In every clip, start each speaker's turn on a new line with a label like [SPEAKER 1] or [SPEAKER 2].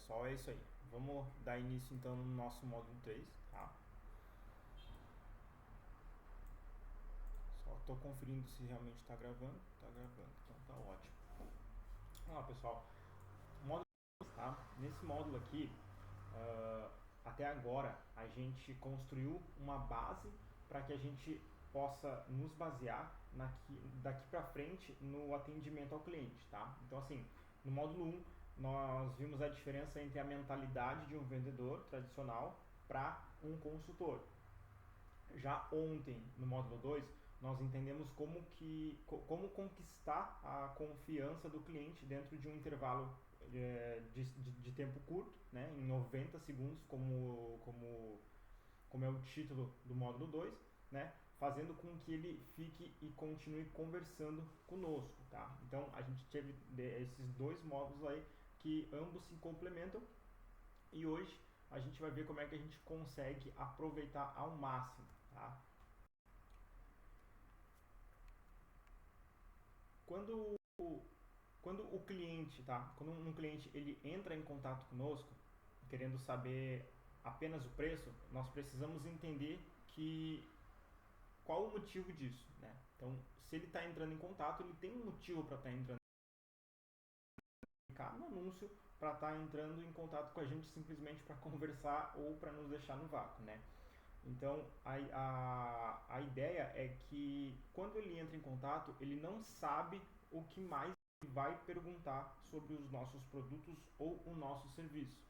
[SPEAKER 1] pessoal, é isso aí. Vamos dar início então no nosso módulo 3, tá? Só estou conferindo se realmente está gravando. Está gravando, então tá ótimo. Vamos lá, pessoal. Módulo 3, tá? Nesse módulo aqui, até agora a gente construiu uma base para que a gente possa nos basear daqui para frente no atendimento ao cliente, tá? Então assim, no módulo 1 nós vimos a diferença entre a mentalidade de um vendedor tradicional para um consultor. Já ontem, no módulo 2 nós entendemos como conquistar a confiança do cliente dentro de um intervalo de tempo curto, né, em 90 segundos, como é o título do módulo 2, né, fazendo com que ele fique e continue conversando conosco. Tá? Então, a gente teve esses dois módulos aí que ambos se complementam e hoje a gente vai ver como é que a gente consegue aproveitar ao máximo. Tá? Quando, quando o cliente, tá? Quando um cliente ele entra em contato conosco, querendo saber apenas o preço, nós precisamos entender que qual o motivo disso, né? Então, se ele está entrando em contato, ele tem um motivo para estar entrando no anúncio, para estar entrando em contato com a gente simplesmente para conversar ou para nos deixar no vácuo, né? Então, a ideia é que quando ele entra em contato, ele não sabe o que mais vai perguntar sobre os nossos produtos ou o nosso serviço.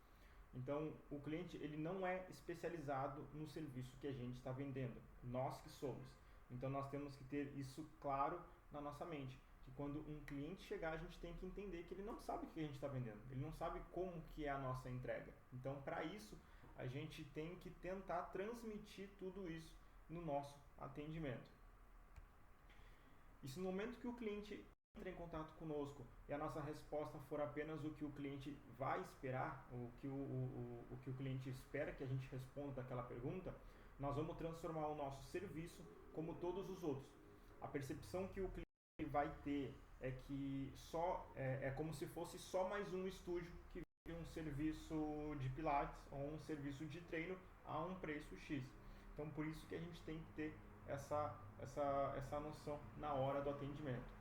[SPEAKER 1] Então, o cliente ele não é especializado no serviço que a gente está vendendo, nós que somos. Então, nós temos que ter isso claro na nossa mente, que quando um cliente chegar, a gente tem que entender que ele não sabe o que a gente está vendendo, ele não sabe como que é a nossa entrega. Então, para isso, a gente tem que tentar transmitir tudo isso no nosso atendimento. E se no momento que o cliente entra em contato conosco e a nossa resposta for apenas o que o cliente vai esperar, o que o cliente espera que a gente responda daquela pergunta, nós vamos transformar o nosso serviço como todos os outros. A percepção que o cliente vai ter é que é como se fosse só mais um estúdio que vende um serviço de pilates ou um serviço de treino a um preço X. Então, por isso que a gente tem que ter essa noção na hora do atendimento.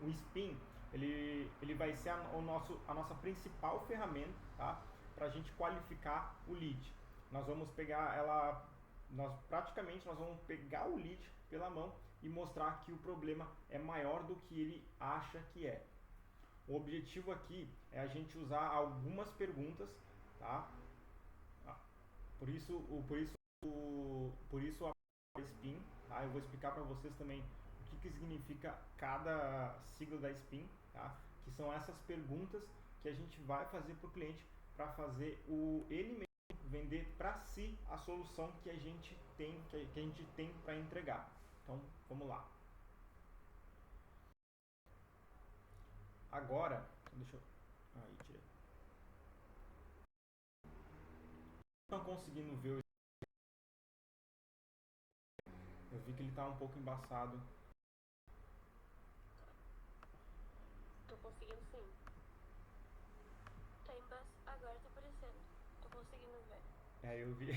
[SPEAKER 1] O SPIN ele vai ser a nossa principal ferramenta, tá? Para a gente qualificar o lead. Nós vamos pegar ela, nós vamos pegar o lead pela mão e mostrar que o problema é maior do que ele acha que é. O objetivo aqui é a gente usar algumas perguntas, tá? Por isso, por isso a SPIN, tá? Eu vou explicar para vocês também o que significa cada sigla da SPIN, tá? Que são essas perguntas que a gente vai fazer para o cliente para fazer ele mesmo vender para si a solução que a gente tem para entregar. Então, vamos lá. Agora, deixa eu... Aí, tirei. Não estão conseguindo ver o... Eu vi que ele está um pouco embaçado.
[SPEAKER 2] Tô conseguindo sim. Tá embaixo. Agora tá aparecendo. Tô conseguindo ver.
[SPEAKER 1] Eu vi.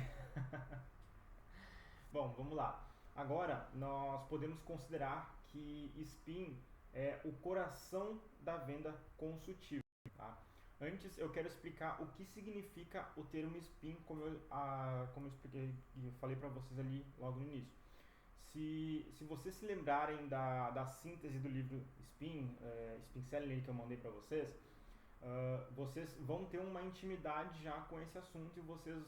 [SPEAKER 1] Bom, vamos lá. Agora, nós podemos considerar que SPIN é o coração da venda consultiva. Tá? Antes, eu quero explicar o que significa o termo SPIN, como eu expliquei e falei para vocês ali logo no início. Se vocês se lembrarem da síntese do livro SPIN, SPIN Selling que eu mandei para vocês, vocês vão ter uma intimidade já com esse assunto e vocês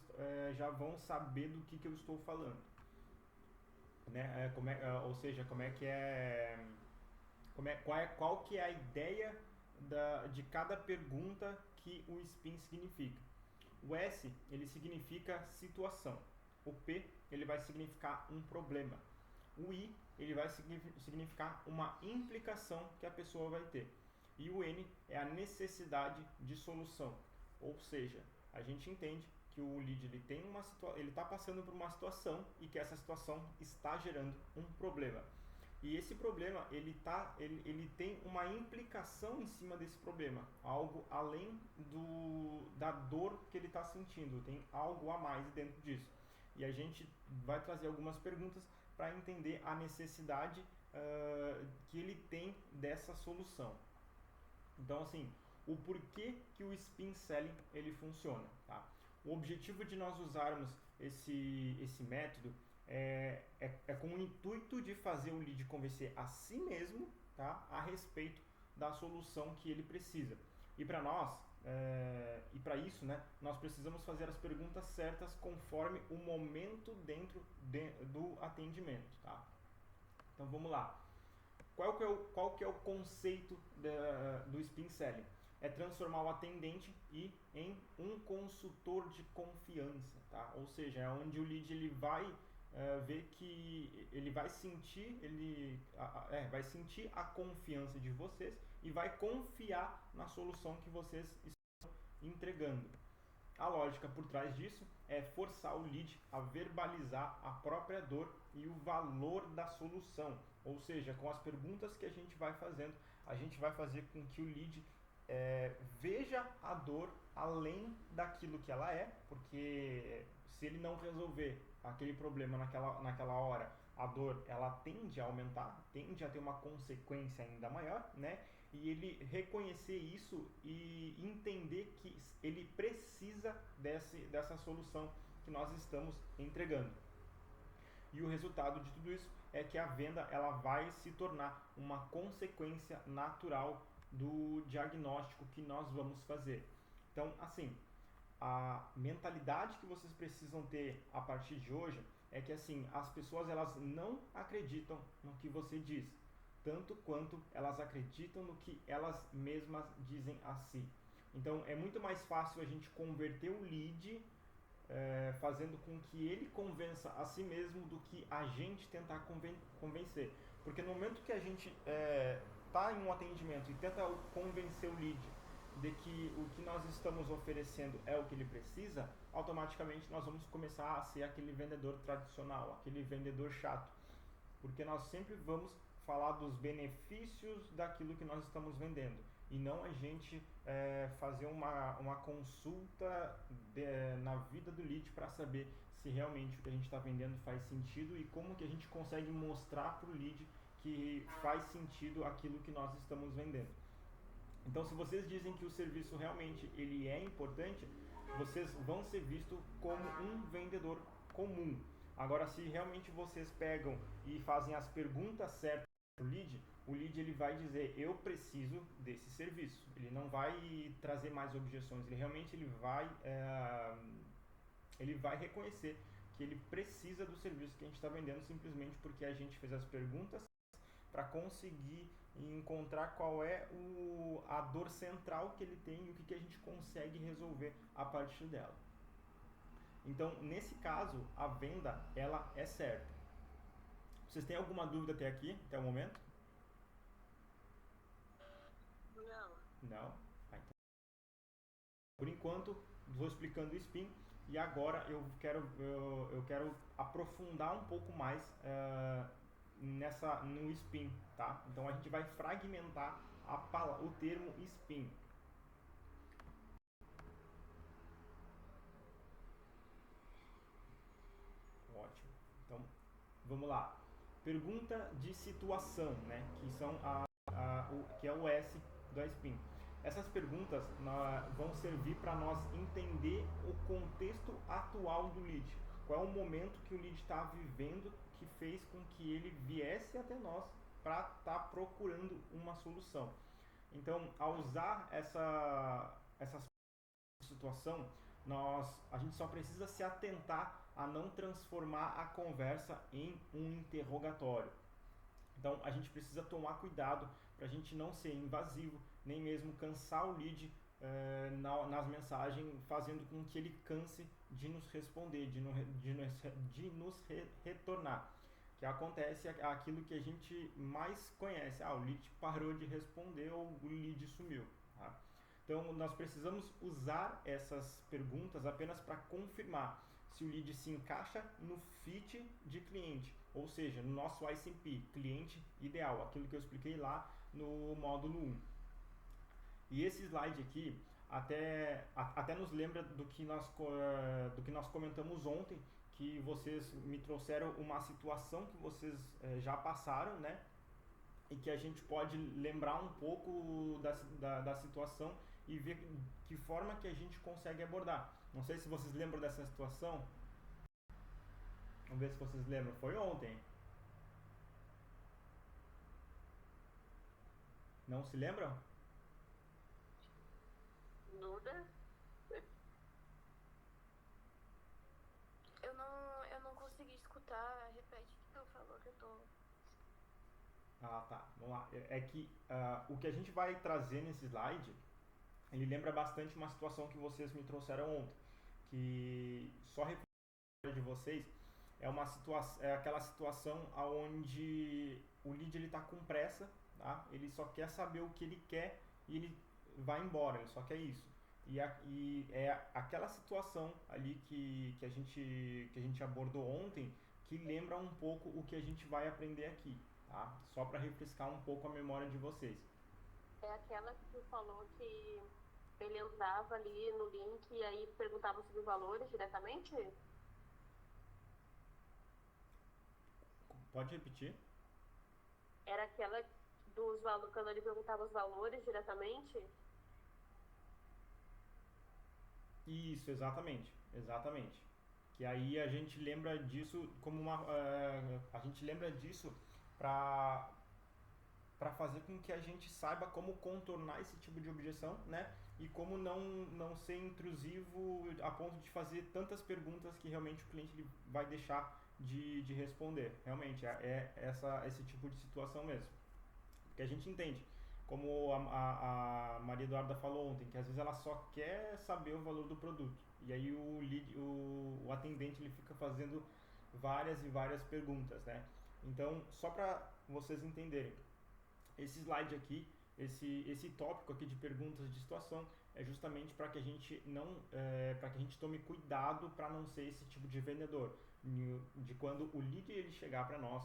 [SPEAKER 1] já vão saber do que eu estou falando. Né? Ou seja, como é que é, qual que é a ideia de cada pergunta que o SPIN significa. O S ele significa situação, o P ele vai significar um problema, o I ele vai significar uma implicação que a pessoa vai ter e o N é a necessidade de solução, ou seja, a gente entende que o lead ele está passando por uma situação e que essa situação está gerando um problema. E esse problema, ele tem uma implicação em cima desse problema, algo além da dor que ele está sentindo, tem algo a mais dentro disso. E a gente vai trazer algumas perguntas para entender a necessidade que ele tem dessa solução. Então, assim, o porquê que o Spin Selling ele funciona, tá? O objetivo de nós usarmos esse método é com o intuito de fazer o lead convencer a si mesmo, tá, a respeito da solução que ele precisa. E para nós, e para isso, né, nós precisamos fazer as perguntas certas conforme o momento dentro do atendimento. Tá? Então vamos lá. Qual que é o conceito do Spin Selling? É transformar o atendente em um consultor de confiança, tá? Ou seja, é onde o lead ele vai ver que ele vai sentir vai sentir a confiança de vocês e vai confiar na solução que vocês estão entregando. A lógica por trás disso é forçar o lead a verbalizar a própria dor e o valor da solução. Ou seja, com as perguntas que a gente vai fazendo, a gente vai fazer com que o lead veja a dor além daquilo que ela é, porque se ele não resolver aquele problema naquela hora, a dor ela tende a aumentar, tende a ter uma consequência ainda maior, né? E ele reconhecer isso e entender que ele precisa dessa solução que nós estamos entregando. E o resultado de tudo isso é que a venda ela vai se tornar uma consequência natural do diagnóstico que nós vamos fazer. Então, assim, a mentalidade que vocês precisam ter a partir de hoje é que assim, as pessoas elas não acreditam no que você diz, tanto quanto elas acreditam no que elas mesmas dizem a si. Então, é muito mais fácil a gente converter o lead fazendo com que ele convença a si mesmo do que a gente tentar convencer. Porque no momento que a gente está em um atendimento e tenta convencer o lead de que o que nós estamos oferecendo é o que ele precisa, automaticamente nós vamos começar a ser aquele vendedor tradicional, aquele vendedor chato. Porque nós sempre vamos falar dos benefícios daquilo que nós estamos vendendo e não a gente fazer uma consulta na vida do lead para saber se realmente o que a gente está vendendo faz sentido e como que a gente consegue mostrar para o lead que faz sentido aquilo que nós estamos vendendo. Então, se vocês dizem que o serviço realmente ele é importante, vocês vão ser vistos como um vendedor comum. Agora, se realmente vocês pegam e fazem as perguntas certas para o lead ele vai dizer, eu preciso desse serviço. Ele não vai trazer mais objeções, ele realmente ele vai reconhecer que ele precisa do serviço que a gente está vendendo simplesmente porque a gente fez as perguntas para conseguir encontrar qual é a dor central que ele tem e o que a gente consegue resolver a partir dela. Então, nesse caso, a venda ela é certa. Vocês têm alguma dúvida até aqui, até o momento? Não? Ah, então. Por enquanto, vou explicando o Spin e agora eu quero aprofundar um pouco mais no Spin, tá? Então a gente vai fragmentar o termo Spin. Ótimo. Então, vamos lá. Pergunta de situação, né? Que é o S do Spin. Essas perguntas vão servir para nós entender o contexto atual do lead. Qual é o momento que o lead está vivendo que fez com que ele viesse até nós para estar procurando uma solução. Então, ao usar essa situação, a gente só precisa se atentar a não transformar a conversa em um interrogatório. Então, a gente precisa tomar cuidado para a gente não ser invasivo, nem mesmo cansar o lead nas mensagens, fazendo com que ele canse de nos responder, de nos retornar. Que acontece aquilo que a gente mais conhece. O lead parou de responder ou o lead sumiu. Tá? Então, nós precisamos usar essas perguntas apenas para confirmar se o lead se encaixa no fit de cliente ou seja, no nosso ICP, cliente ideal, aquilo que eu expliquei lá no módulo 1. E esse slide aqui até nos lembra do que nós comentamos ontem, que vocês me trouxeram uma situação que vocês já passaram, né? E que a gente pode lembrar um pouco da situação e ver que forma que a gente consegue abordar. Não sei se vocês lembram dessa situação. Vamos ver se vocês lembram. Foi ontem. Não se lembram?
[SPEAKER 2] Duda? Eu não consegui escutar. Repete o que tu falou que eu tô.
[SPEAKER 1] Ah, tá. Vamos lá. É que o que a gente vai trazer nesse slide, ele lembra bastante uma situação que vocês me trouxeram ontem. Que só de vocês é aquela situação onde o lead ele está com pressa, tá? Ele só quer saber o que ele quer e ele vai embora, ele só quer isso. E é aquela situação ali que a gente abordou ontem que lembra um pouco o que a gente vai aprender aqui, tá? Só para refrescar um pouco a memória de vocês.
[SPEAKER 2] É aquela que tu falou que ele entrava ali no link e aí perguntava sobre valores diretamente?
[SPEAKER 1] Pode repetir?
[SPEAKER 2] Era aquela dos valores, quando ele perguntava os valores diretamente?
[SPEAKER 1] Isso, exatamente, exatamente. Que aí a gente lembra disso como a gente lembra disso para fazer com que a gente saiba como contornar esse tipo de objeção, né? E como não ser intrusivo a ponto de fazer tantas perguntas que realmente o cliente ele vai deixar de responder. Realmente, esse tipo de situação mesmo. Porque a gente entende, como a Maria Eduarda falou ontem, que às vezes ela só quer saber o valor do produto. E aí o atendente ele fica fazendo várias e várias perguntas, né? Então, só para vocês entenderem, esse slide aqui, esse tópico aqui de perguntas de situação é justamente para que a gente não, para que a gente tome cuidado para não ser esse tipo de vendedor, de quando o lead ele chegar para nós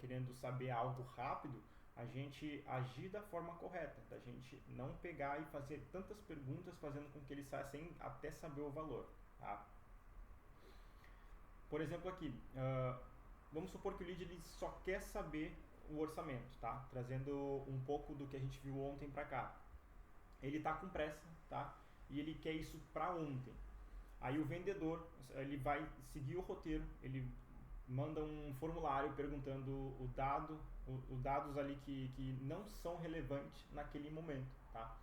[SPEAKER 1] querendo saber algo rápido, a gente agir da forma correta, da gente não pegar e fazer tantas perguntas fazendo com que ele saia sem até saber o valor, tá? Por exemplo aqui, vamos supor que o lead ele só quer saber o orçamento, tá? Trazendo um pouco do que a gente viu ontem para cá. Ele está com pressa, tá? E ele quer isso para ontem. Aí o vendedor, ele vai seguir o roteiro, ele manda um formulário perguntando os dados ali que não são relevantes naquele momento, tá?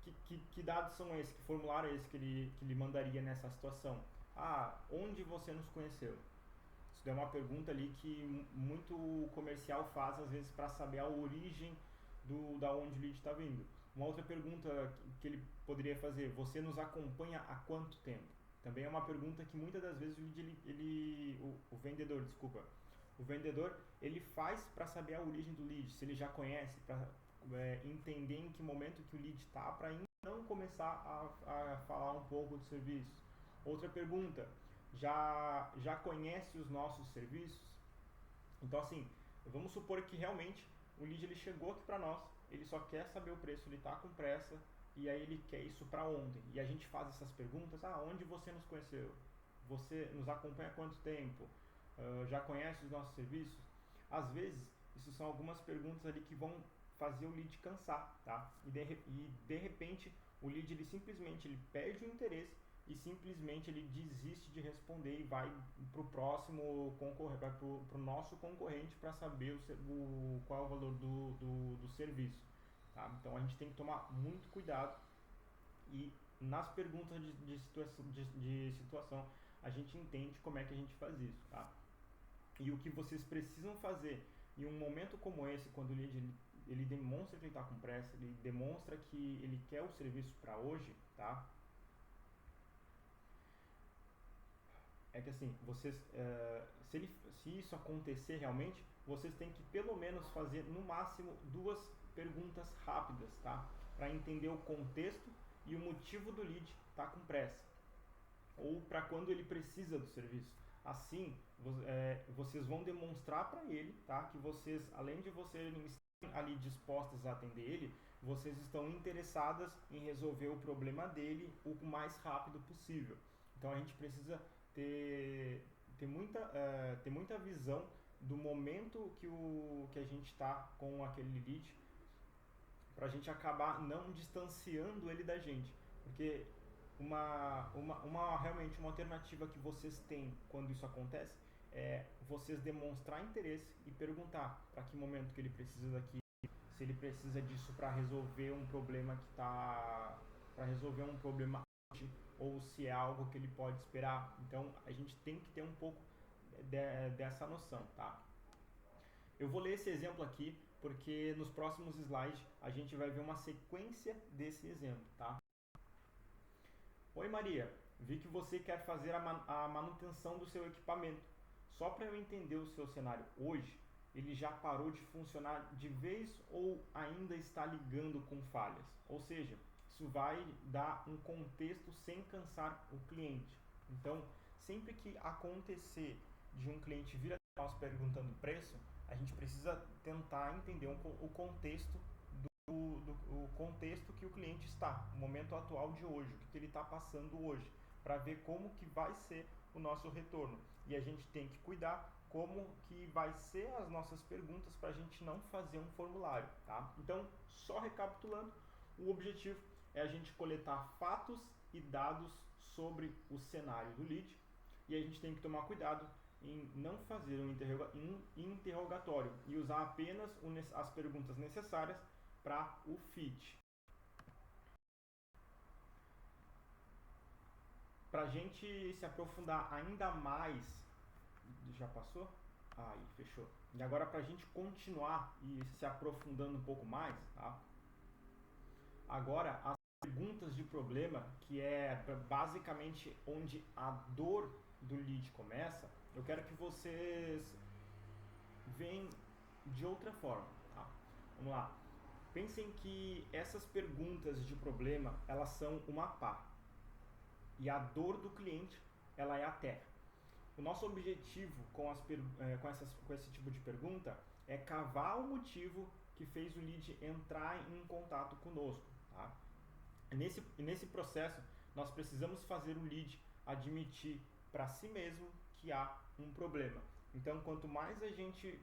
[SPEAKER 1] Que dados são esses? Que formulário é esse que ele mandaria nessa situação? Ah, onde você nos conheceu? Isso é uma pergunta ali que muito comercial faz às vezes para saber a origem da onde o lead está vindo. Uma outra pergunta que ele poderia fazer: você nos acompanha há quanto tempo? Também é uma pergunta que muitas das vezes o vendedor, desculpa, o vendedor ele faz para saber a origem do lead, se ele já conhece, para entender em que momento que o lead está, para não começar a falar um pouco do serviço. Outra pergunta: já conhece os nossos serviços? Então assim, vamos supor que realmente o lead ele chegou aqui para nós, ele só quer saber o preço, ele está com pressa e aí ele quer isso para ontem. E a gente faz essas perguntas: onde você nos conheceu? Você nos acompanha há quanto tempo? Já conhece os nossos serviços? Às vezes, isso são algumas perguntas ali que vão fazer o lead cansar, tá? E de repente, o lead ele simplesmente ele perde o interesse e simplesmente ele desiste de responder e vai para o próximo concorrente, vai para o nosso concorrente para saber qual é o valor do serviço. Tá? Então a gente tem que tomar muito cuidado e nas perguntas de situação a gente entende como é que a gente faz isso. Tá? E o que vocês precisam fazer em um momento como esse, quando o lead ele demonstra que ele está com pressa, ele demonstra que ele quer o serviço para hoje, tá? É que assim, vocês, se isso acontecer realmente, vocês têm que pelo menos fazer no máximo duas perguntas rápidas, tá? Para entender o contexto e o motivo do lead estar com pressa. Ou para quando ele precisa do serviço. Assim, vocês vão demonstrar para ele, tá, que vocês, além de vocês estarem ali dispostas a atender ele, vocês estão interessadas em resolver o problema dele o mais rápido possível. Então a gente precisa ter muita visão do momento que a gente está com aquele lead, para a gente acabar não distanciando ele da gente. Porque realmente uma alternativa que vocês têm quando isso acontece é vocês demonstrar interesse e perguntar para que momento que ele precisa daqui, se ele precisa disso para resolver um problema ou se é algo que ele pode esperar. Então a gente tem que ter um pouco dessa noção, tá? Eu vou ler esse exemplo aqui porque nos próximos slides a gente vai ver uma sequência desse exemplo, tá? Oi Maria, vi que você quer fazer a manutenção do seu equipamento. Só para eu entender o seu cenário hoje, ele já parou de funcionar de vez ou ainda está ligando com falhas? Ou seja, isso vai dar um contexto sem cansar o cliente. Então, sempre que acontecer de um cliente vir até nós perguntando preço, a gente precisa tentar entender o contexto o contexto que o cliente está, o momento atual de hoje, o que ele está passando hoje, para ver como que vai ser o nosso retorno. E a gente tem que cuidar como que vai ser as nossas perguntas para a gente não fazer um formulário, tá? Então, só recapitulando, o objetivo é a gente coletar fatos e dados sobre o cenário do lead, e a gente tem que tomar cuidado em não fazer um interrogatório e usar apenas as perguntas necessárias para o fit. Para a gente se aprofundar ainda mais, já passou? Aí, fechou. E agora para a gente continuar e se aprofundando um pouco mais, tá? Agora as perguntas de problema, que é basicamente onde a dor do lead começa, eu quero que vocês vejam de outra forma, tá? Vamos lá. Pensem que essas perguntas de problema, elas são uma pá. E a dor do cliente, ela é a terra. O nosso objetivo com esse tipo de pergunta é cavar o motivo que fez o lead entrar em contato conosco. Tá? Nesse processo, nós precisamos fazer o lead admitir para si mesmo que há um problema. Então, quanto mais a gente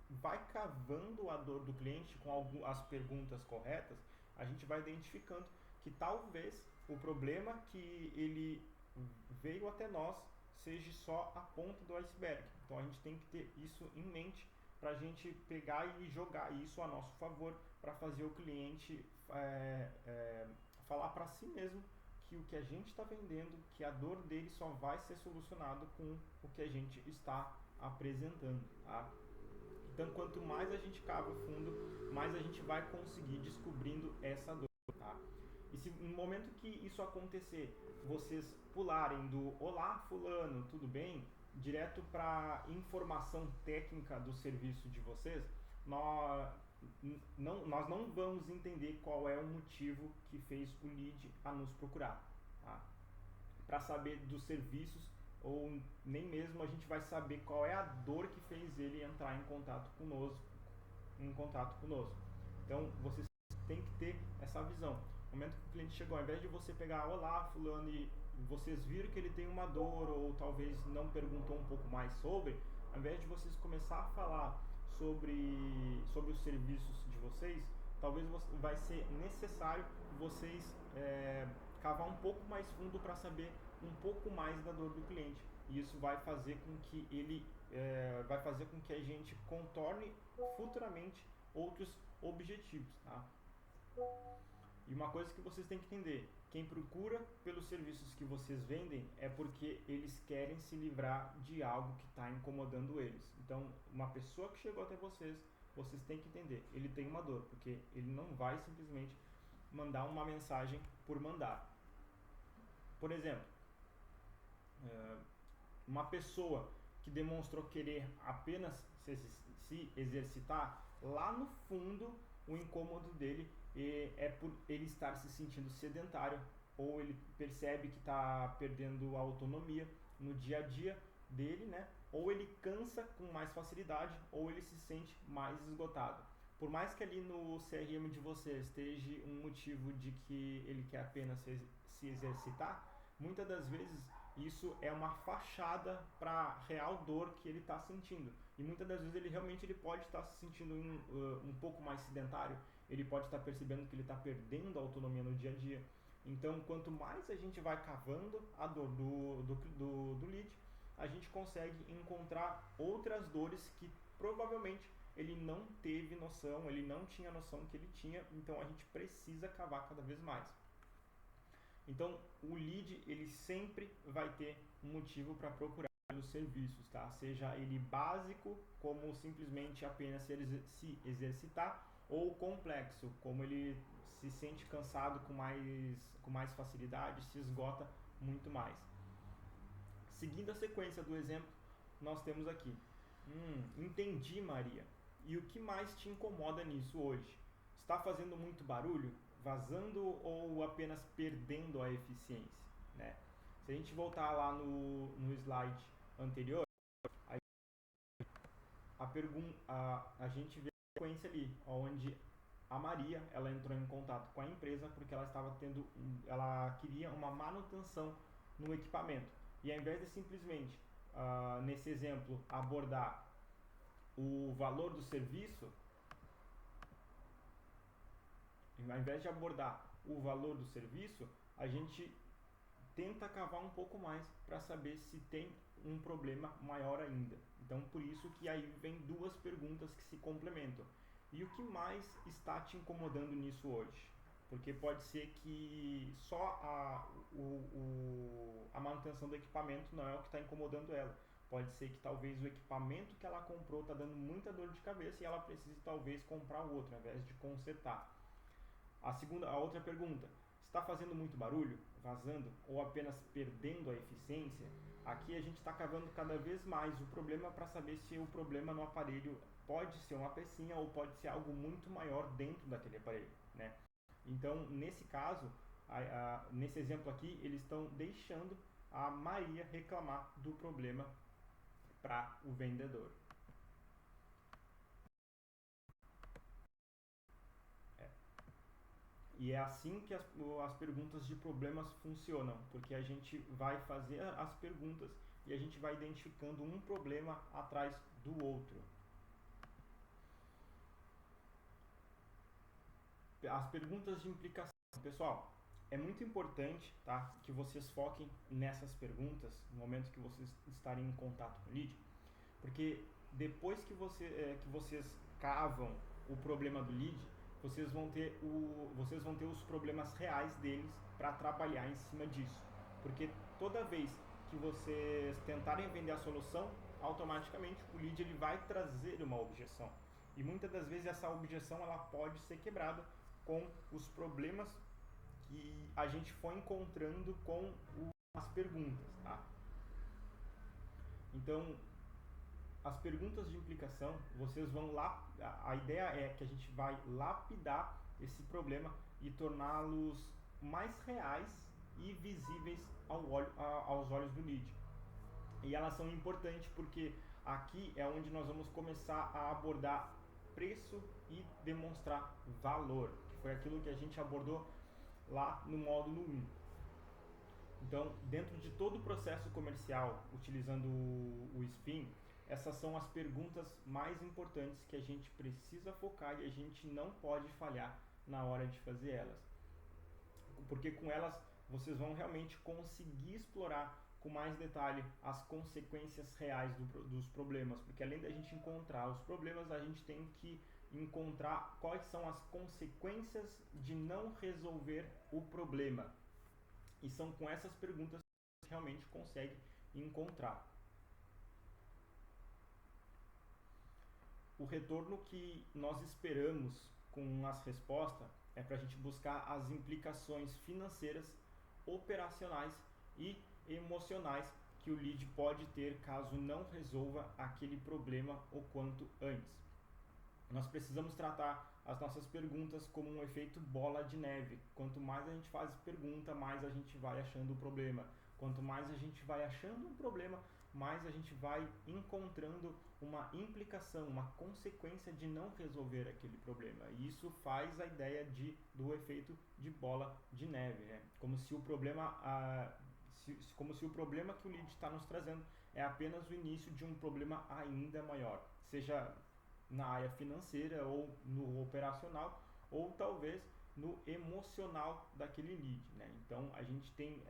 [SPEAKER 1] vai cavando a dor do cliente com as perguntas corretas, a gente vai identificando que talvez o problema que ele veio até nós seja só a ponta do iceberg. Então a gente tem que ter isso em mente para a gente pegar e jogar isso a nosso favor para fazer o cliente falar para si mesmo que o que a gente está vendendo, que a dor dele só vai ser solucionado com o que a gente está apresentando, tá? Então, quanto mais a gente cava fundo, mais a gente vai conseguir descobrindo essa dor, tá? E se no momento que isso acontecer, vocês pularem do olá fulano, tudo bem? Direto para informação técnica do serviço de vocês, nós não vamos entender qual é o motivo que fez o lead a nos procurar, tá? Para saber dos serviços, ou nem mesmo a gente vai saber qual é a dor que fez ele entrar em contato conosco. Então, vocês têm que ter essa visão. No momento que o cliente chegou, ao invés de você pegar, olá fulano, e vocês viram que ele tem uma dor, ou talvez não perguntou um pouco mais sobre, ao invés de vocês começar a falar sobre os serviços de vocês, talvez vai ser necessário vocês cavar um pouco mais fundo para saber um pouco mais da dor do cliente. E isso vai fazer com que a gente contorne futuramente outros objetivos, tá? E uma coisa que vocês têm que entender, quem procura pelos serviços que vocês vendem é porque eles querem se livrar de algo que está incomodando eles. Então, uma pessoa que chegou até vocês têm que entender, ele tem uma dor, porque ele não vai simplesmente mandar uma mensagem por mandar. Por exemplo, uma pessoa que demonstrou querer apenas se exercitar, lá no fundo o incômodo dele é por ele estar se sentindo sedentário, ou ele percebe que está perdendo a autonomia no dia a dia, dele, né? Ou ele cansa com mais facilidade, ou ele se sente mais esgotado. Por mais que ali no CRM de vocês esteja um motivo de que ele quer apenas se exercitar, muitas das vezes isso é uma fachada para a real dor que ele está sentindo. E muitas das vezes ele realmente pode estar se sentindo um pouco mais sedentário, ele pode estar percebendo que ele está perdendo a autonomia no dia a dia. Então, quanto mais a gente vai cavando a dor do lead, a gente consegue encontrar outras dores que provavelmente ele não teve noção, ele não tinha noção que ele tinha, então a gente precisa cavar cada vez mais. Então, o lead, ele sempre vai ter um motivo para procurar os serviços, tá? Seja ele básico, como simplesmente apenas se exercitar, ou complexo, como ele se sente cansado com mais facilidade, se esgota muito mais. Seguindo a sequência do exemplo, nós temos aqui. Entendi, Maria. E o que mais te incomoda nisso hoje? Está fazendo muito barulho? Vazando ou apenas perdendo a eficiência? Né? Se a gente voltar lá no slide anterior, a gente vê a sequência ali, onde a Maria ela entrou em contato com a empresa porque ela queria uma manutenção no equipamento. E ao invés de simplesmente, nesse exemplo, abordar o valor do serviço, ao invés de abordar o valor do serviço, a gente tenta cavar um pouco mais para saber se tem um problema maior ainda. Então, por isso que aí vem duas perguntas que se complementam. E o que mais está te incomodando nisso hoje? Porque pode ser que só a manutenção do equipamento não é o que está incomodando ela. Pode ser que talvez o equipamento que ela comprou está dando muita dor de cabeça e ela precise talvez comprar outro, ao invés de consertar. A outra pergunta, está fazendo muito barulho, vazando ou apenas perdendo a eficiência? Aqui a gente está cavando cada vez mais o problema para saber se o problema no aparelho pode ser uma pecinha ou pode ser algo muito maior dentro daquele aparelho, né? Então, nesse caso, nesse exemplo aqui, eles estão deixando a Maria reclamar do problema para o vendedor. E é assim que as perguntas de problemas funcionam, porque a gente vai fazer as perguntas e a gente vai identificando um problema atrás do outro. As perguntas de implicação. Pessoal, é muito importante, tá, que vocês foquem nessas perguntas no momento que vocês estarem em contato com o lead, porque depois que vocês cavam o problema do lead, vocês vão ter os problemas reais deles para trabalhar em cima disso. Porque toda vez que vocês tentarem vender a solução, automaticamente o lead ele vai trazer uma objeção. E muitas das vezes essa objeção ela pode ser quebrada com os problemas que a gente foi encontrando com as perguntas, tá? Então, as perguntas de implicação, vocês vão lá, a ideia é que a gente vai lapidar esse problema e torná-los mais reais e visíveis aos olhos do lead. E elas são importantes porque aqui é onde nós vamos começar a abordar preço e demonstrar valor, que foi aquilo que a gente abordou lá no módulo 1. Então, dentro de todo o processo comercial, utilizando o SPIN, essas são as perguntas mais importantes que a gente precisa focar e a gente não pode falhar na hora de fazer elas. Porque com elas vocês vão realmente conseguir explorar com mais detalhe as consequências reais dos problemas. Porque além da gente encontrar os problemas, a gente tem que encontrar quais são as consequências de não resolver o problema. E são com essas perguntas que a gente realmente consegue encontrar. O retorno que nós esperamos com as respostas é para a gente buscar as implicações financeiras, operacionais e emocionais que o lead pode ter caso não resolva aquele problema o quanto antes. Nós precisamos tratar as nossas perguntas como um efeito bola de neve. Quanto mais a gente faz pergunta, mais a gente vai achando o problema. Quanto mais a gente vai achando um problema, mais a gente vai encontrando uma implicação, uma consequência de não resolver aquele problema. E isso faz a ideia do efeito de bola de neve, né? Como se o problema, como se o problema que o lead está nos trazendo é apenas o início de um problema ainda maior, seja na área financeira ou no operacional, ou talvez no emocional daquele lead, né? Então a gente tem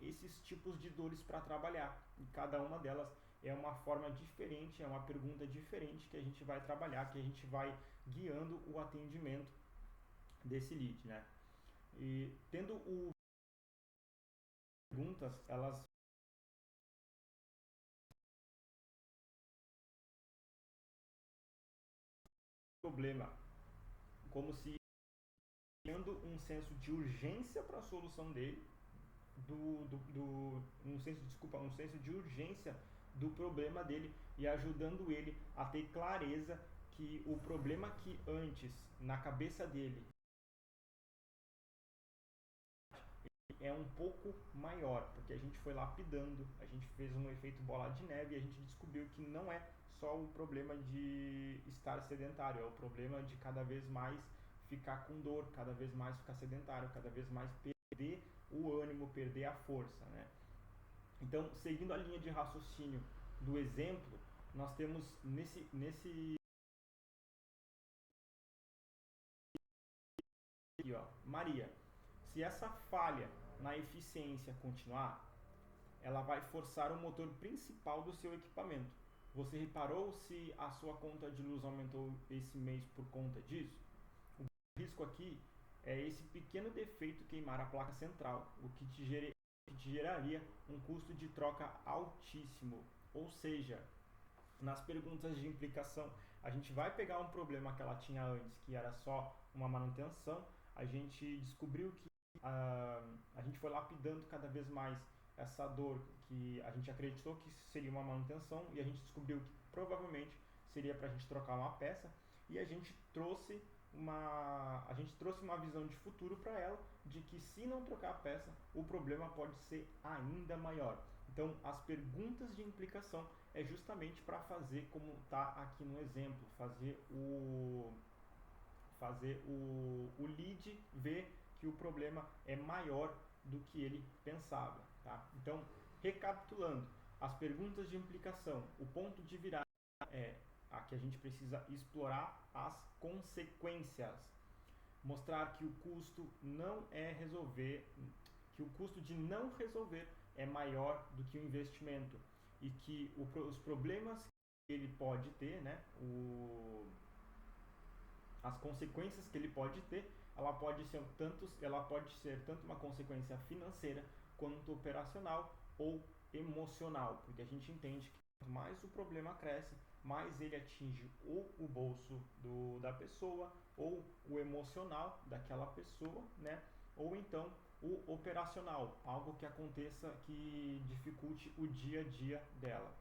[SPEAKER 1] esses tipos de dores para trabalhar e cada uma delas é uma forma diferente, é uma pergunta diferente que a gente vai trabalhar, que a gente vai guiando o atendimento desse lead, né? E tendo o perguntas, elas problema como se criando um senso de urgência para a solução dele, um senso de urgência do problema dele e ajudando ele a ter clareza que o problema que antes na cabeça dele é um pouco maior, porque a gente foi lapidando, a gente fez um efeito bola de neve e a gente descobriu que não é só o problema de estar sedentário, é o problema de cada vez mais ficar com dor, cada vez mais ficar sedentário, cada vez mais perder o ânimo, perder a força, né? Então, seguindo a linha de raciocínio do exemplo, nós temos nesse aqui, ó, Maria. Se essa falha na eficiência continuar, ela vai forçar o motor principal do seu equipamento. Você reparou se a sua conta de luz aumentou esse mês por conta disso? O risco aqui é esse pequeno defeito queimar a placa central, o que te geraria um custo de troca altíssimo. Ou seja, nas perguntas de implicação, a gente vai pegar um problema que ela tinha antes, que era só uma manutenção, a gente descobriu que a gente foi lapidando cada vez mais essa dor que a gente acreditou que seria uma manutenção e a gente descobriu que provavelmente seria para a gente trocar uma peça e a gente trouxe uma visão de futuro para ela de que se não trocar a peça o problema pode ser ainda maior. Então as perguntas de implicação é justamente para fazer como está aqui no exemplo, o lead ver que o problema é maior do que ele pensava. Tá? Então, recapitulando, as perguntas de implicação, o ponto de virada é a que a gente precisa explorar as consequências. Mostrar que o custo não é resolver, que o custo de não resolver é maior do que o investimento e que os problemas que ele pode ter, né, as consequências que ele pode ter, ela pode ser tanto uma consequência financeira quanto operacional ou emocional, porque a gente entende que quanto mais o problema cresce, mais ele atinge ou o bolso da pessoa ou o emocional daquela pessoa, né? Ou então o operacional, algo que aconteça que dificulte o dia a dia dela.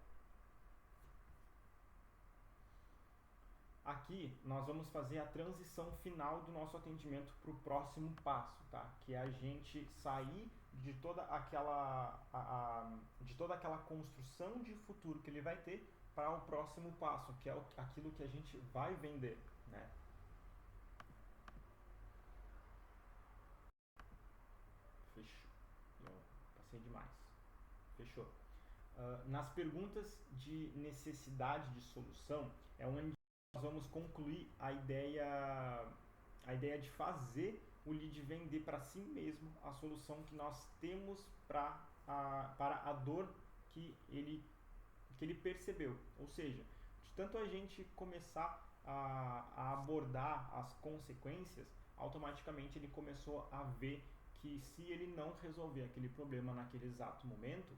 [SPEAKER 1] Aqui nós vamos fazer a transição final do nosso atendimento para o próximo passo, tá? Que é a gente sair de toda aquela construção de futuro que ele vai ter para o próximo passo, que é aquilo que a gente vai vender, né? Fechou. Eu passei demais. Fechou. Nas perguntas de necessidade de solução é onde nós vamos concluir a ideia de fazer o lead vender para si mesmo a solução que nós temos para a dor que ele percebeu. Ou seja, de tanto a gente começar a abordar as consequências, automaticamente ele começou a ver que se ele não resolver aquele problema naquele exato momento,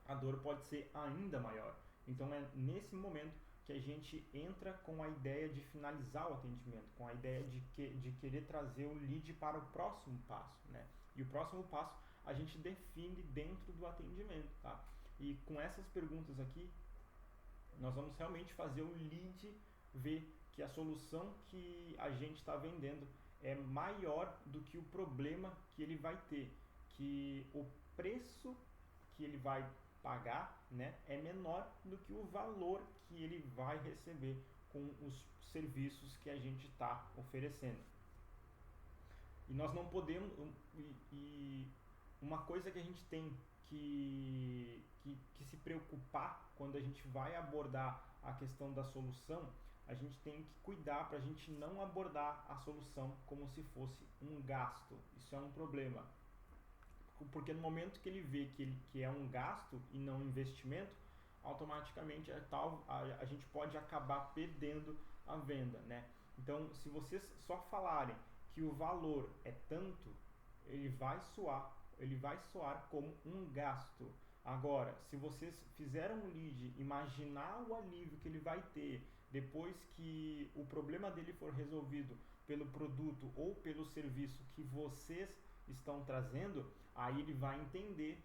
[SPEAKER 1] a dor pode ser ainda maior. Então é nesse momento que a gente entra com a ideia de finalizar o atendimento, com a ideia de querer trazer o lead para o próximo passo, né? E o próximo passo a gente define dentro do atendimento, tá? E com essas perguntas aqui, nós vamos realmente fazer o lead ver que a solução que a gente está vendendo é maior do que o problema que ele vai ter, que o preço que ele vai pagar, né, é menor do que o valor que ele vai receber com os serviços que a gente está oferecendo. E nós não podemos. E uma coisa que a gente tem que se preocupar quando a gente vai abordar a questão da solução, a gente tem que cuidar para a gente não abordar a solução como se fosse um gasto. Isso é um problema. Porque no momento que ele vê que é um gasto e não um investimento, automaticamente a gente pode acabar perdendo a venda, né? Então, se vocês só falarem que o valor é tanto, ele vai soar como um gasto. Agora, se vocês fizeram um lead, imaginar o alívio que ele vai ter depois que o problema dele for resolvido pelo produto ou pelo serviço que vocês estão trazendo, aí ele vai entender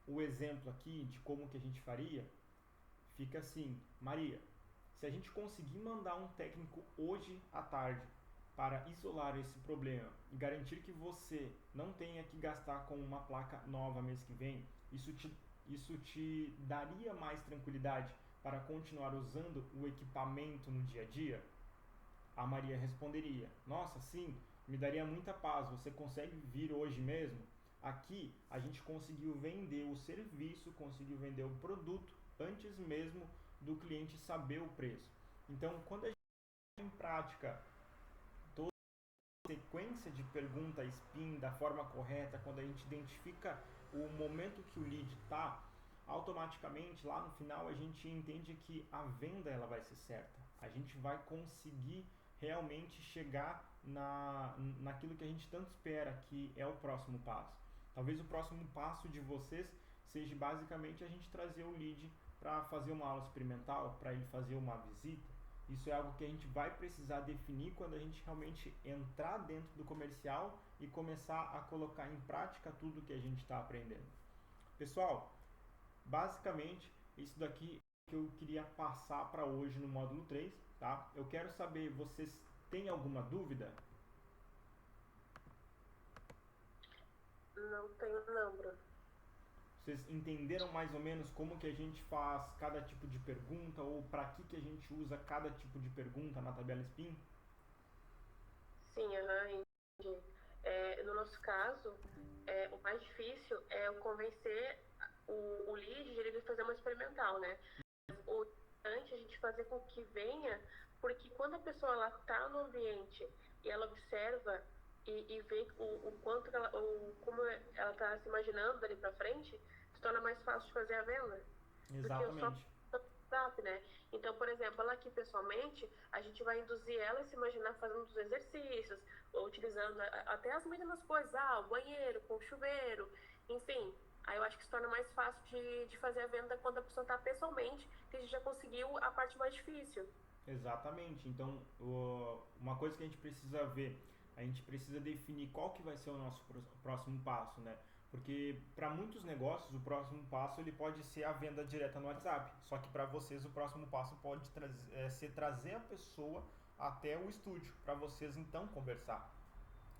[SPEAKER 1] o exemplo aqui de como que a gente faria. Fica assim: Maria, se a gente conseguir mandar um técnico hoje à tarde para isolar esse problema e garantir que você não tenha que gastar com uma placa nova mês que vem, isso te daria mais tranquilidade para continuar usando o equipamento no dia a dia? A Maria responderia: Nossa, sim, me daria muita paz. Você consegue vir hoje mesmo? Aqui a gente conseguiu vender o serviço, conseguiu vender o produto antes mesmo do cliente saber o preço. Então, quando a gente põe em prática toda a sequência de pergunta spin da forma correta, quando a gente identifica o momento que o lead está, automaticamente lá no final a gente entende que a venda ela vai ser certa. A gente vai conseguir realmente chegar naquilo que a gente tanto espera, que é o próximo passo. Talvez o próximo passo de vocês seja basicamente a gente trazer o lead para fazer uma aula experimental, para ele fazer uma visita. Isso é algo que a gente vai precisar definir quando a gente realmente entrar dentro do comercial e começar a colocar em prática tudo que a gente está aprendendo. Pessoal, basicamente isso daqui que eu queria passar para hoje no módulo 3, tá? Eu quero saber, vocês têm alguma dúvida?
[SPEAKER 2] Não tenho não, Bruno.
[SPEAKER 1] Vocês entenderam mais ou menos como que a gente faz cada tipo de pergunta ou para que a gente usa cada tipo de pergunta na tabela SPIN?
[SPEAKER 2] Sim, entendi. No nosso caso, o mais difícil é eu convencer o lead de ele fazer uma experimental, né? O importante é a gente fazer com que venha, porque quando a pessoa está no ambiente e ela observa e vê o quanto ela, como ela está se imaginando dali para frente, se torna mais fácil de fazer a venda.
[SPEAKER 1] Exatamente.
[SPEAKER 2] Do que eu só WhatsApp, né? Então, por exemplo, ela aqui pessoalmente, a gente vai induzir ela a se imaginar fazendo os exercícios, ou utilizando até as mínimas coisas, o banheiro, com o chuveiro, enfim. Aí eu acho que se torna mais fácil de fazer a venda quando a pessoa está pessoalmente, que a gente já conseguiu a parte mais difícil.
[SPEAKER 1] Exatamente. Então, uma coisa que a gente precisa ver, a gente precisa definir qual que vai ser o nosso próximo passo, né? Porque para muitos negócios o próximo passo ele pode ser a venda direta no WhatsApp. Só que para vocês o próximo passo pode ser trazer a pessoa até o estúdio para vocês então conversar.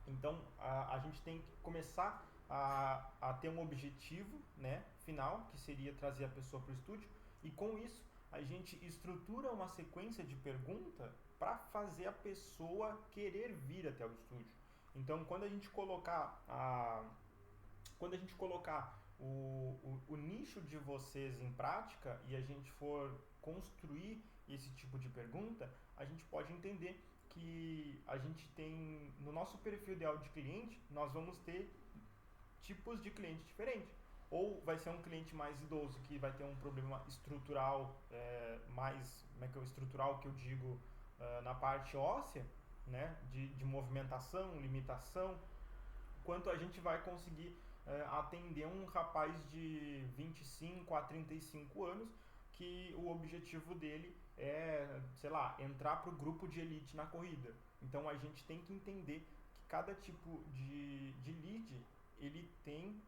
[SPEAKER 1] Então a gente tem que começar a ter um objetivo, né, final, que seria trazer a pessoa para o estúdio, e com isso a gente estrutura uma sequência de perguntas para fazer a pessoa querer vir até o estúdio. Então quando a gente colocar o nicho de vocês em prática e a gente for construir esse tipo de pergunta, a gente pode entender que a gente tem, no nosso perfil ideal de cliente, nós vamos ter tipos de cliente diferentes. Ou vai ser um cliente mais idoso que vai ter um problema estrutural, como é que é o estrutural que eu digo, na parte óssea, né, de movimentação, limitação, quanto a gente vai conseguir atender um rapaz de 25 a 35 anos que o objetivo dele é, sei lá, entrar para o grupo de elite na corrida. Então a gente tem que entender que cada tipo de lead ele tem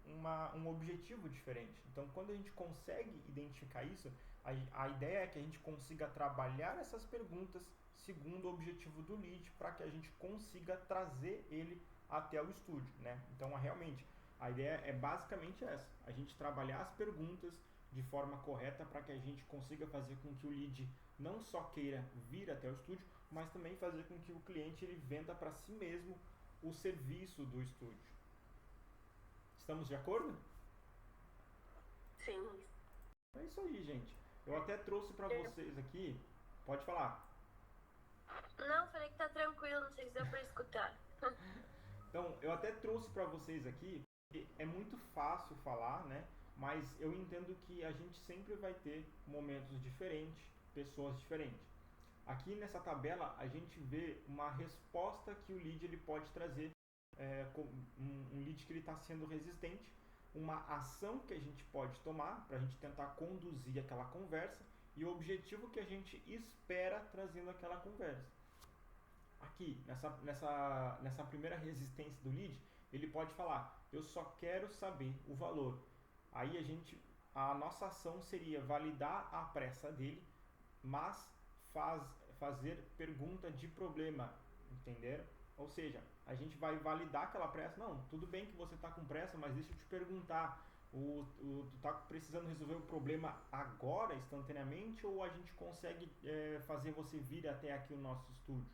[SPEAKER 1] um objetivo diferente. Então quando a gente consegue identificar isso, a ideia é que a gente consiga trabalhar essas perguntas segundo o objetivo do lead para que a gente consiga trazer ele até o estúdio, né? Então, realmente, a ideia é basicamente essa, a gente trabalhar as perguntas de forma correta para que a gente consiga fazer com que o lead não só queira vir até o estúdio, mas também fazer com que o cliente ele venda para si mesmo o serviço do estúdio. Estamos de acordo?
[SPEAKER 2] Sim.
[SPEAKER 1] É isso aí, gente. Eu até trouxe para vocês aqui. Pode falar.
[SPEAKER 2] Não, falei que tá tranquilo, não sei se deu pra escutar.
[SPEAKER 1] Então, eu até trouxe para vocês aqui, porque é muito fácil falar, né? Mas eu entendo que a gente sempre vai ter momentos diferentes, pessoas diferentes. Aqui nessa tabela a gente vê uma resposta que o lead ele pode trazer, um lead que ele está sendo resistente, uma ação que a gente pode tomar para a gente tentar conduzir aquela conversa e o objetivo que a gente espera trazendo aquela conversa. Aqui, nessa primeira resistência do lead, ele pode falar, eu só quero saber o valor. Aí a nossa ação seria validar a pressa dele, mas fazer pergunta de problema, entenderam? Ou seja, a gente vai validar aquela pressa. Não, tudo bem que você está com pressa, mas deixa eu te perguntar, tu está precisando resolver o problema agora, instantaneamente, ou a gente consegue fazer você vir até aqui o nosso estúdio?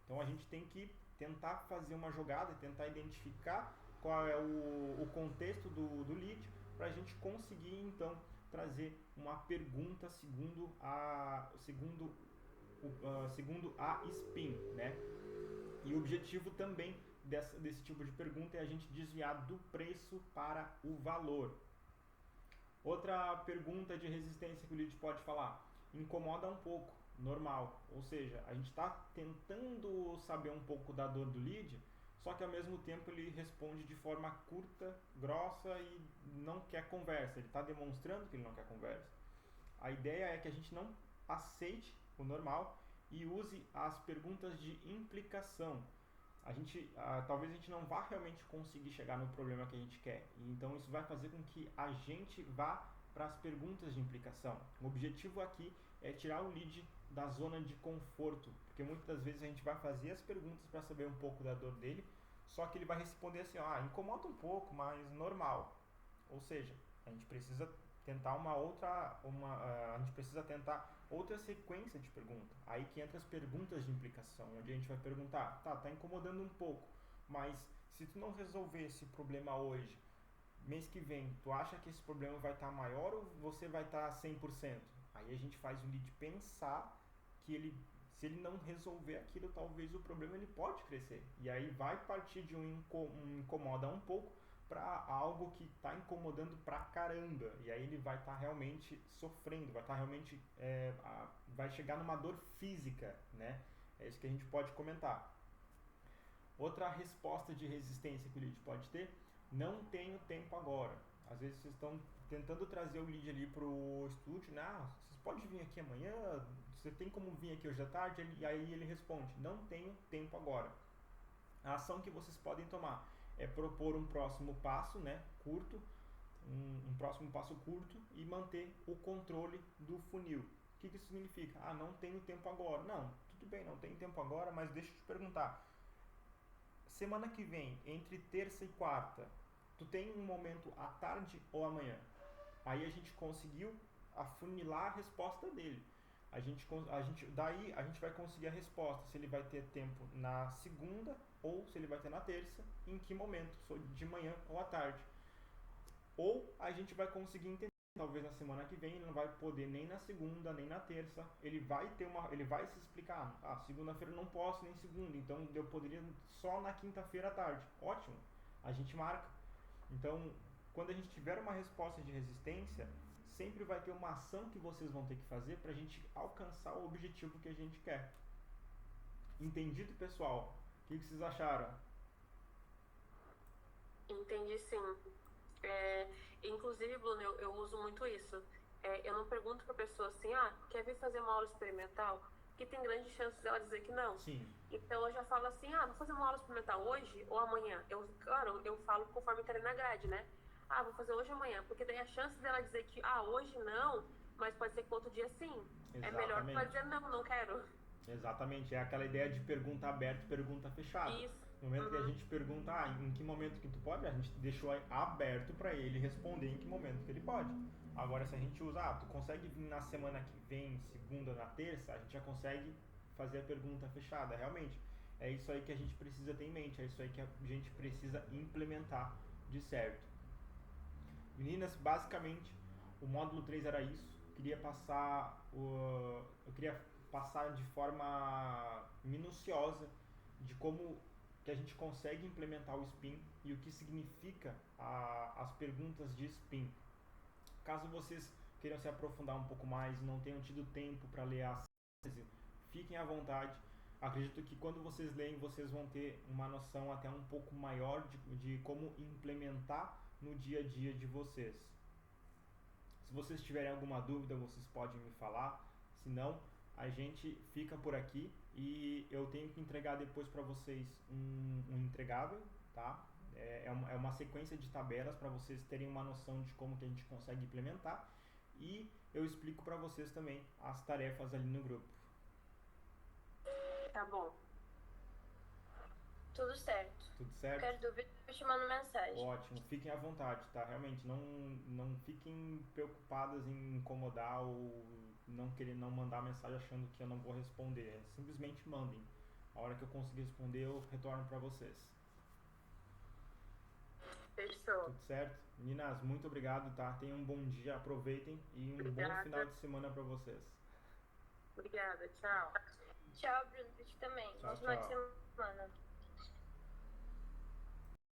[SPEAKER 1] Então a gente tem que tentar fazer uma jogada, tentar identificar qual é o contexto do lead, para a gente conseguir então trazer uma pergunta segundo a SPIN, né? E o objetivo também desse tipo de pergunta é a gente desviar do preço para o valor. Outra pergunta de resistência que o lead pode falar, incomoda um pouco, normal. Ou seja, a gente está tentando saber um pouco da dor do lead, só que ao mesmo tempo ele responde de forma curta, grossa e não quer conversa. Ele está demonstrando que ele não quer conversa. A ideia é que a gente não aceite o normal e use as perguntas de implicação. Talvez a gente não vá realmente conseguir chegar no problema que a gente quer. E então isso vai fazer com que a gente vá para as perguntas de implicação. O objetivo aqui é tirar o lead da zona de conforto, porque muitas das vezes a gente vai fazer as perguntas para saber um pouco da dor dele, só que ele vai responder assim, incomoda um pouco, mas normal. Ou seja, a gente precisa tentar a gente precisa tentar outra sequência de pergunta. Aí que entra as perguntas de implicação, onde a gente vai perguntar, tá incomodando um pouco, mas se tu não resolver esse problema hoje, mês que vem, tu acha que esse problema vai estar maior ou você vai estar 100%? Aí a gente faz o lead pensar que se ele não resolver aquilo, talvez o problema ele pode crescer. E aí vai partir de um incomoda um pouco para algo que está incomodando pra caramba. E aí ele vai estar realmente sofrendo, vai estar realmente vai chegar numa dor física, né? É isso que a gente pode comentar. Outra resposta de resistência que o lead pode ter, não tenho tempo agora. Às vezes vocês estão tentando trazer o lead ali pro estúdio, vocês podem vir aqui amanhã, você tem como vir aqui hoje à tarde? E aí ele responde, não tenho tempo agora. A ação que vocês podem tomar é propor um próximo passo, né, curto, um próximo passo curto e manter o controle do funil. O que isso significa? Não tenho tempo agora. Não, tudo bem, não tenho tempo agora, mas deixa eu te perguntar. Semana que vem, entre terça e quarta, tu tem um momento à tarde ou amanhã? Aí a gente conseguiu afunilar a resposta dele. Daí a gente vai conseguir a resposta, se ele vai ter tempo na segunda ou se ele vai ter na terça, em que momento, de manhã ou à tarde. Ou a gente vai conseguir entender, talvez na semana que vem ele não vai poder nem na segunda, nem na terça, ele vai se explicar, segunda-feira eu não posso, nem segunda, então eu poderia só na quinta-feira à tarde. Ótimo, a gente marca. Então, quando a gente tiver uma resposta de resistência, sempre vai ter uma ação que vocês vão ter que fazer para a gente alcançar o objetivo que a gente quer. Entendido, pessoal? O que vocês acharam?
[SPEAKER 2] Entendi, sim. Inclusive, Bruno, eu uso muito isso. Eu não pergunto para a pessoa assim, quer vir fazer uma aula experimental? Porque tem grandes chances dela dizer que não.
[SPEAKER 1] Sim.
[SPEAKER 2] Então eu já falo assim, vou fazer uma aula experimental hoje ou amanhã? Eu falo conforme está ali na grade, né? Vou fazer hoje ou amanhã, porque daí a chance dela dizer que, hoje não, mas pode ser que outro dia sim.
[SPEAKER 1] Exatamente.
[SPEAKER 2] É melhor que ela dizer não quero.
[SPEAKER 1] Exatamente, é aquela ideia de pergunta aberta e pergunta fechada.
[SPEAKER 2] Isso.
[SPEAKER 1] No momento que a
[SPEAKER 2] Uhum.
[SPEAKER 1] gente pergunta, em que momento que tu pode, a gente deixou aberto para ele responder em que momento que ele pode. Agora, se a gente usa, tu consegue vir na semana que vem, segunda, na terça, a gente já consegue fazer a pergunta fechada. Realmente, é isso aí que a gente precisa ter em mente, é isso aí que a gente precisa implementar de certo. Meninas, basicamente, o módulo 3 era isso. Eu queria passar de forma minuciosa de como que a gente consegue implementar o SPIN e o que significa as perguntas de SPIN. Caso vocês queiram se aprofundar um pouco mais e não tenham tido tempo para ler a síntese, fiquem à vontade. Acredito que quando vocês leem, vocês vão ter uma noção até um pouco maior de como implementar no dia a dia de vocês. Se vocês tiverem alguma dúvida, vocês podem me falar. Se não, a gente fica por aqui e eu tenho que entregar depois para vocês um entregável, tá? É uma sequência de tabelas para vocês terem uma noção de como que a gente consegue implementar e eu explico para vocês também as tarefas ali no grupo.
[SPEAKER 2] Tá bom. Tudo certo.
[SPEAKER 1] Tudo certo?
[SPEAKER 2] Qualquer dúvida, eu te mando mensagem.
[SPEAKER 1] Ótimo, fiquem à vontade, tá? Realmente, não fiquem preocupadas em incomodar ou não mandar mensagem achando que eu não vou responder. Simplesmente mandem. A hora que eu conseguir responder, eu retorno para vocês.
[SPEAKER 2] Fechou.
[SPEAKER 1] Tudo certo? Meninas, muito obrigado, tá? Tenham um bom dia, aproveitem e um bom final
[SPEAKER 2] Obrigada.
[SPEAKER 1] de semana para vocês.
[SPEAKER 2] Obrigada. Tchau. Tchau, Bruno. Pra ti também.
[SPEAKER 1] Tchau,
[SPEAKER 2] Bom final de
[SPEAKER 1] tchau.
[SPEAKER 2] semana.